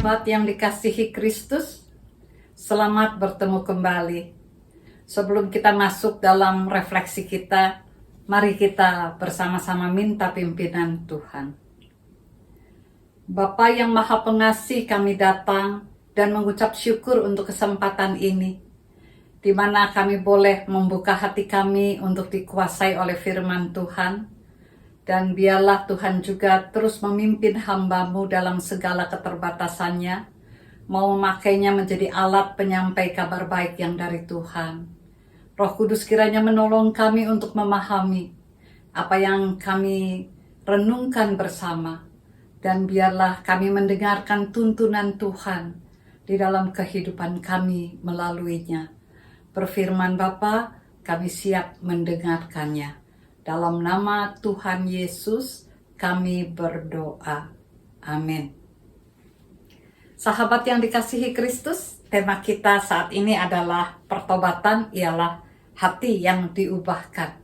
Sahabat yang dikasihi Kristus, selamat bertemu kembali. Sebelum kita masuk dalam refleksi kita, mari kita bersama-sama minta pimpinan Tuhan. Bapa yang Maha Pengasih, kami datang dan mengucap syukur untuk kesempatan ini, di mana kami boleh membuka hati kami untuk dikuasai oleh firman Tuhan. Dan biarlah Tuhan juga terus memimpin hamba-Mu dalam segala keterbatasannya, mau memakainya menjadi alat penyampai kabar baik yang dari Tuhan. Roh Kudus kiranya menolong kami untuk memahami apa yang kami renungkan bersama, dan biarlah kami mendengarkan tuntunan Tuhan di dalam kehidupan kami melaluinya. Berfirman Bapa, kami siap mendengarkannya. Dalam nama Tuhan Yesus kami berdoa. Amin. Sahabat yang dikasihi Kristus, tema kita saat ini adalah pertobatan ialah hati yang diubahkan.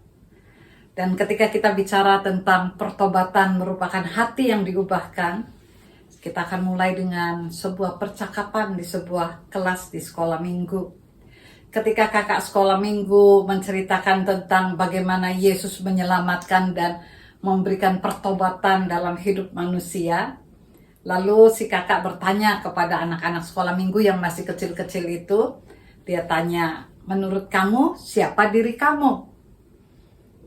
Dan ketika kita bicara tentang pertobatan merupakan hati yang diubahkan, kita akan mulai dengan sebuah percakapan di sebuah kelas di sekolah minggu. Ketika kakak sekolah minggu menceritakan tentang bagaimana Yesus menyelamatkan dan memberikan pertobatan dalam hidup manusia, lalu si kakak bertanya kepada anak-anak sekolah minggu yang masih kecil-kecil itu, dia tanya, menurut kamu siapa diri kamu?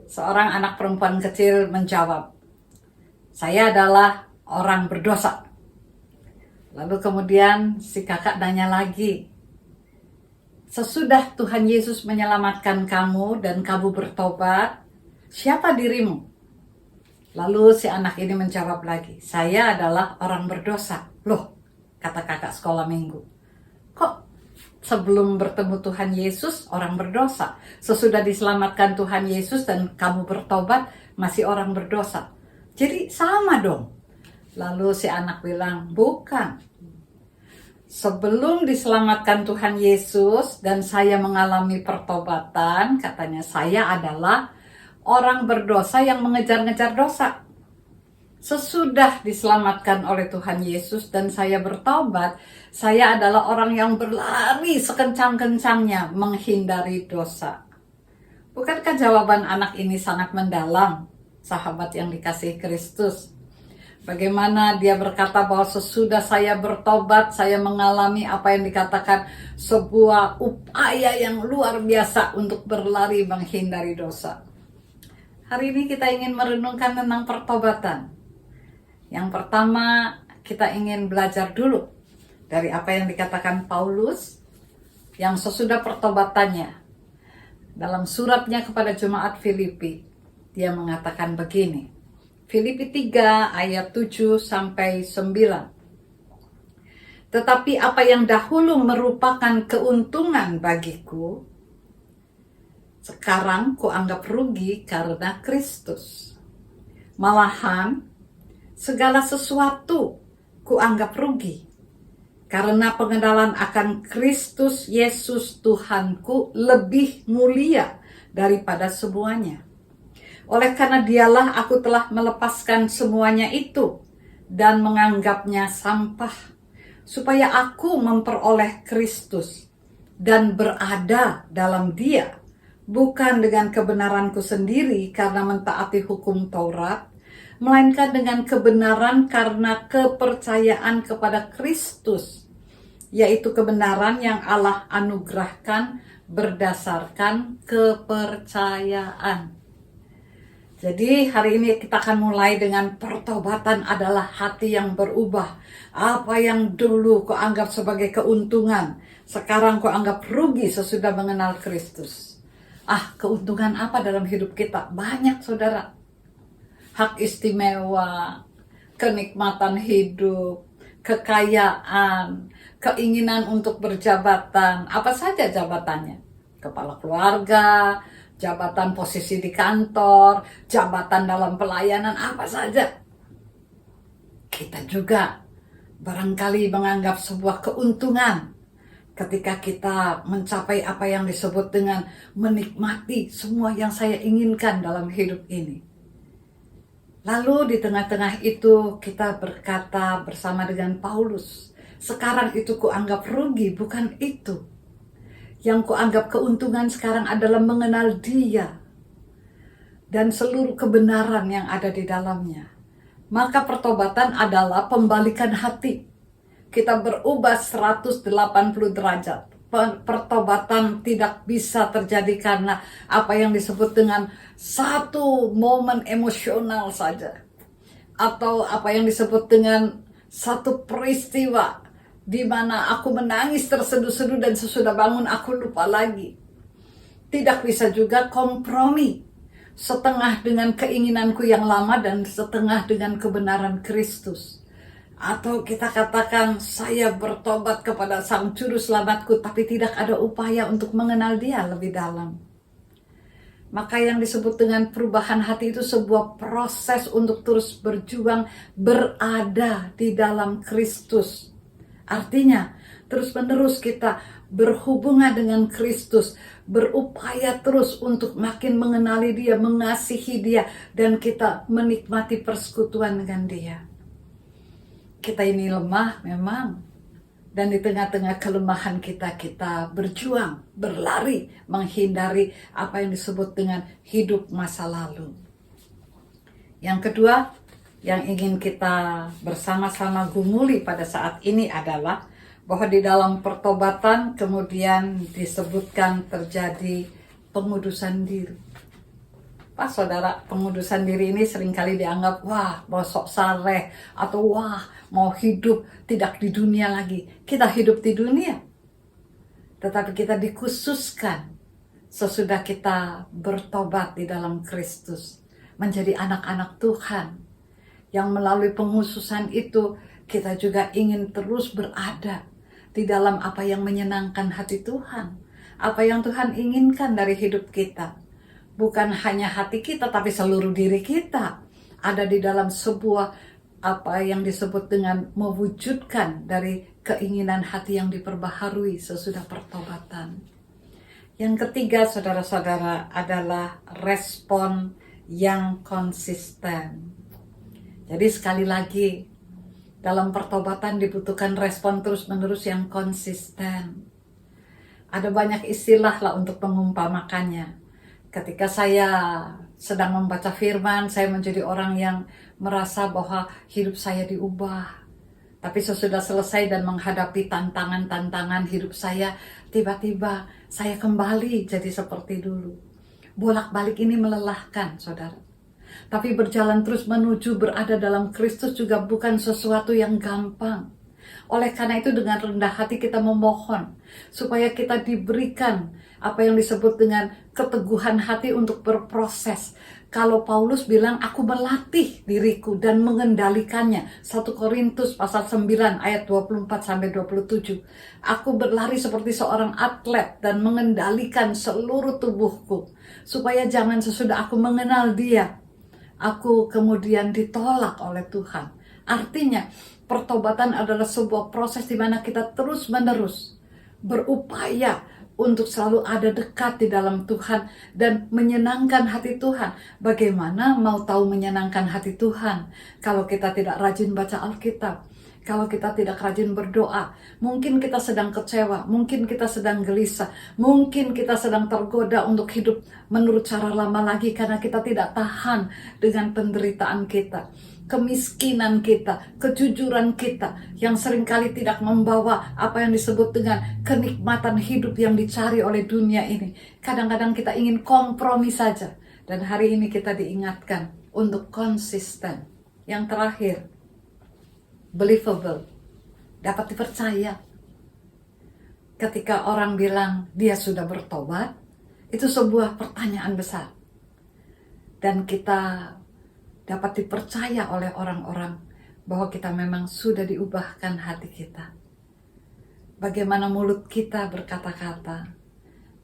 Seorang anak perempuan kecil menjawab, saya adalah orang berdosa. Lalu kemudian si kakak nanya lagi, sesudah Tuhan Yesus menyelamatkan kamu dan kamu bertobat, siapa dirimu? Lalu si anak ini menjawab lagi, saya adalah orang berdosa. Loh, kata kakak sekolah minggu, kok sebelum bertemu Tuhan Yesus orang berdosa? Sesudah diselamatkan Tuhan Yesus dan kamu bertobat masih orang berdosa. Jadi sama dong. Lalu si anak bilang, bukan. Sebelum diselamatkan Tuhan Yesus dan saya mengalami pertobatan, katanya saya adalah orang berdosa yang mengejar-ngejar dosa. Sesudah diselamatkan oleh Tuhan Yesus dan saya bertobat, saya adalah orang yang berlari sekencang-kencangnya menghindari dosa. Bukankah jawaban anak ini sangat mendalam, sahabat yang dikasihi Kristus? Bagaimana dia berkata bahwa sesudah saya bertobat, saya mengalami apa yang dikatakan sebuah upaya yang luar biasa untuk berlari menghindari dosa. Hari ini kita ingin merenungkan tentang pertobatan. Yang pertama, kita ingin belajar dulu dari apa yang dikatakan Paulus yang sesudah pertobatannya. Dalam suratnya kepada jemaat Filipi, dia mengatakan begini. Filipi 3 ayat 7 sampai 9. Tetapi apa yang dahulu merupakan keuntungan bagiku, sekarang kuanggap rugi karena Kristus. Malahan segala sesuatu kuanggap rugi karena pengenalan akan Kristus Yesus Tuhanku lebih mulia daripada semuanya. Oleh karena dialah aku telah melepaskan semuanya itu dan menganggapnya sampah, supaya aku memperoleh Kristus dan berada dalam Dia, bukan dengan kebenaranku sendiri karena mentaati hukum Taurat, melainkan dengan kebenaran karena kepercayaan kepada Kristus, yaitu kebenaran yang Allah anugerahkan berdasarkan kepercayaan. Jadi hari ini kita akan mulai dengan pertobatan adalah hati yang berubah. Apa yang dulu kau anggap sebagai keuntungan, sekarang kau anggap rugi sesudah mengenal Kristus. Keuntungan apa dalam hidup kita? Banyak, saudara. Hak istimewa, kenikmatan hidup, kekayaan, keinginan untuk berjabatan. Apa saja jabatannya? Kepala keluarga, jabatan posisi di kantor, jabatan dalam pelayanan, apa saja. Kita juga barangkali menganggap sebuah keuntungan ketika kita mencapai apa yang disebut dengan menikmati semua yang saya inginkan dalam hidup ini. Lalu di tengah-tengah itu kita berkata bersama dengan Paulus, sekarang itu kuanggap rugi, bukan itu. Yang kuanggap keuntungan sekarang adalah mengenal Dia dan seluruh kebenaran yang ada di dalamnya. Maka pertobatan adalah pembalikan hati. Kita berubah 180 derajat. Pertobatan tidak bisa terjadi karena apa yang disebut dengan satu momen emosional saja, atau apa yang disebut dengan satu peristiwa di mana aku menangis terseduh-seduh dan sesudah bangun aku lupa lagi. Tidak bisa juga kompromi, setengah dengan keinginanku yang lama dan setengah dengan kebenaran Kristus. Atau kita katakan, saya bertobat kepada Sang Juru Selamatku, tapi tidak ada upaya untuk mengenal Dia lebih dalam. Maka yang disebut dengan perubahan hati itu sebuah proses untuk terus berjuang berada di dalam Kristus. Artinya, terus-menerus kita berhubungan dengan Kristus, berupaya terus untuk makin mengenali Dia, mengasihi Dia, dan kita menikmati persekutuan dengan Dia. Kita ini lemah memang, dan di tengah-tengah kelemahan kita berjuang, berlari, menghindari apa yang disebut dengan hidup masa lalu. Yang kedua, yang ingin kita bersama-sama gumuli pada saat ini adalah bahwa di dalam pertobatan kemudian disebutkan terjadi pengudusan diri. Pak saudara, pengudusan diri ini seringkali dianggap, wah bosok saleh, atau wah mau hidup tidak di dunia lagi. Kita hidup di dunia, tetapi kita dikhususkan sesudah kita bertobat di dalam Kristus, menjadi anak-anak Tuhan, yang melalui penghususan itu kita juga ingin terus berada di dalam apa yang menyenangkan hati Tuhan, apa yang Tuhan inginkan dari hidup kita. Bukan hanya hati kita, tapi seluruh diri kita ada di dalam sebuah apa yang disebut dengan mewujudkan dari keinginan hati yang diperbaharui sesudah pertobatan. Yang ketiga, saudara-saudara, adalah respon yang konsisten. Jadi sekali lagi, dalam pertobatan dibutuhkan respon terus-menerus yang konsisten. Ada banyak istilah lah untuk mengumpamakannya. Ketika saya sedang membaca firman, saya menjadi orang yang merasa bahwa hidup saya diubah. Tapi sesudah selesai dan menghadapi tantangan-tantangan hidup saya, tiba-tiba saya kembali jadi seperti dulu. Bolak-balik ini melelahkan, saudara. Tapi berjalan terus menuju berada dalam Kristus juga bukan sesuatu yang gampang. Oleh karena itu dengan rendah hati kita memohon supaya kita diberikan apa yang disebut dengan keteguhan hati untuk berproses. Kalau Paulus bilang, aku melatih diriku dan mengendalikannya. 1 Korintus pasal 9 ayat 24-27. Aku berlari seperti seorang atlet dan mengendalikan seluruh tubuhku. Supaya jangan sesudah aku mengenal Dia, aku kemudian ditolak oleh Tuhan. Artinya, pertobatan adalah sebuah proses di mana kita terus-menerus berupaya untuk selalu ada dekat di dalam Tuhan dan menyenangkan hati Tuhan. Bagaimana mau tahu menyenangkan hati Tuhan kalau kita tidak rajin baca Alkitab, kalau kita tidak rajin berdoa? Mungkin kita sedang kecewa, mungkin kita sedang gelisah, mungkin kita sedang tergoda untuk hidup menurut cara lama lagi karena kita tidak tahan dengan penderitaan kita, kemiskinan kita, kejujuran kita yang seringkali tidak membawa apa yang disebut dengan kenikmatan hidup yang dicari oleh dunia ini. Kadang-kadang kita ingin kompromi saja. Dan hari ini kita diingatkan untuk konsisten. Yang terakhir, believable, dapat dipercaya. Ketika orang bilang dia sudah bertobat, itu sebuah pertanyaan besar. Dan kita dapat dipercaya oleh orang-orang bahwa kita memang sudah diubahkan hati kita. Bagaimana mulut kita berkata-kata,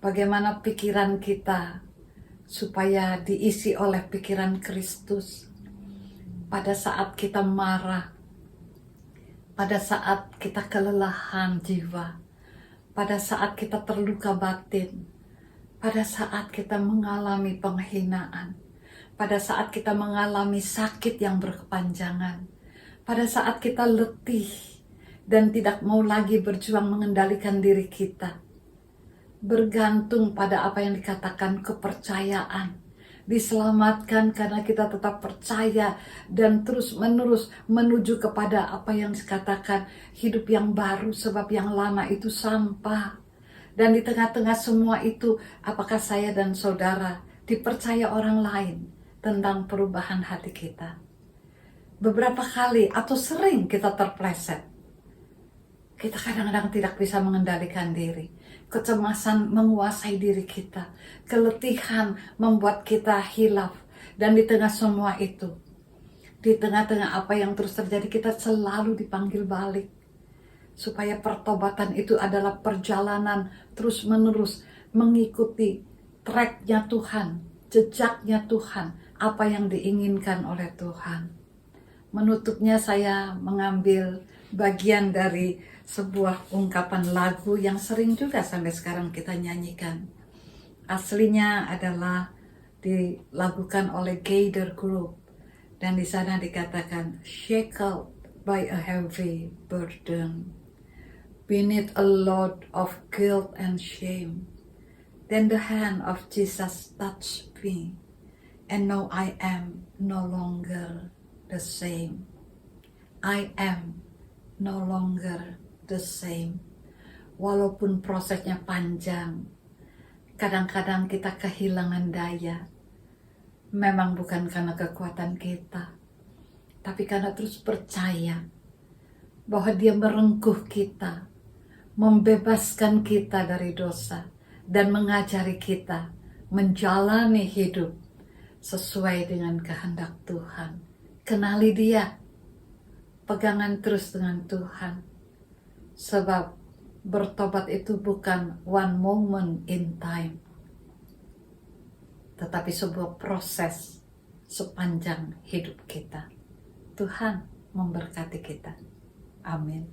bagaimana pikiran kita supaya diisi oleh pikiran Kristus. Pada saat kita marah, pada saat kita kelelahan jiwa, pada saat kita terluka batin, pada saat kita mengalami penghinaan, pada saat kita mengalami sakit yang berkepanjangan, pada saat kita letih dan tidak mau lagi berjuang mengendalikan diri kita. Bergantung pada apa yang dikatakan kepercayaan. Diselamatkan karena kita tetap percaya dan terus-menerus menuju kepada apa yang dikatakan hidup yang baru, sebab yang lama itu sampah. Dan di tengah-tengah semua itu, apakah saya dan saudara dipercaya orang lain tentang perubahan hati kita? Beberapa kali atau sering kita terpleset. Kita kadang-kadang tidak bisa mengendalikan diri. Kecemasan menguasai diri kita. Keletihan membuat kita hilaf. Dan di tengah semua itu, di tengah-tengah apa yang terus terjadi, kita selalu dipanggil balik. Supaya pertobatan itu adalah perjalanan terus-menerus mengikuti tracknya Tuhan, jejaknya Tuhan, apa yang diinginkan oleh Tuhan. Menutupnya saya mengambil bagian dari sebuah ungkapan lagu yang sering juga sampai sekarang kita nyanyikan. Aslinya adalah dilakukan oleh Gaither Group, dan di sana dikatakan, shackled by a heavy burden, beneath a load of guilt and shame, then the hand of Jesus touched me, and now I am no longer the same. I am no longer the same. Walaupun prosesnya panjang, kadang-kadang kita kehilangan daya. Memang bukan karena kekuatan kita, tapi karena terus percaya bahwa Dia merengkuh kita, membebaskan kita dari dosa, dan mengajari kita menjalani hidup sesuai dengan kehendak Tuhan. Kenali Dia, pegangan terus dengan Tuhan, sebab bertobat itu bukan one moment in time, tetapi sebuah proses sepanjang hidup kita. Tuhan memberkati kita. Amin.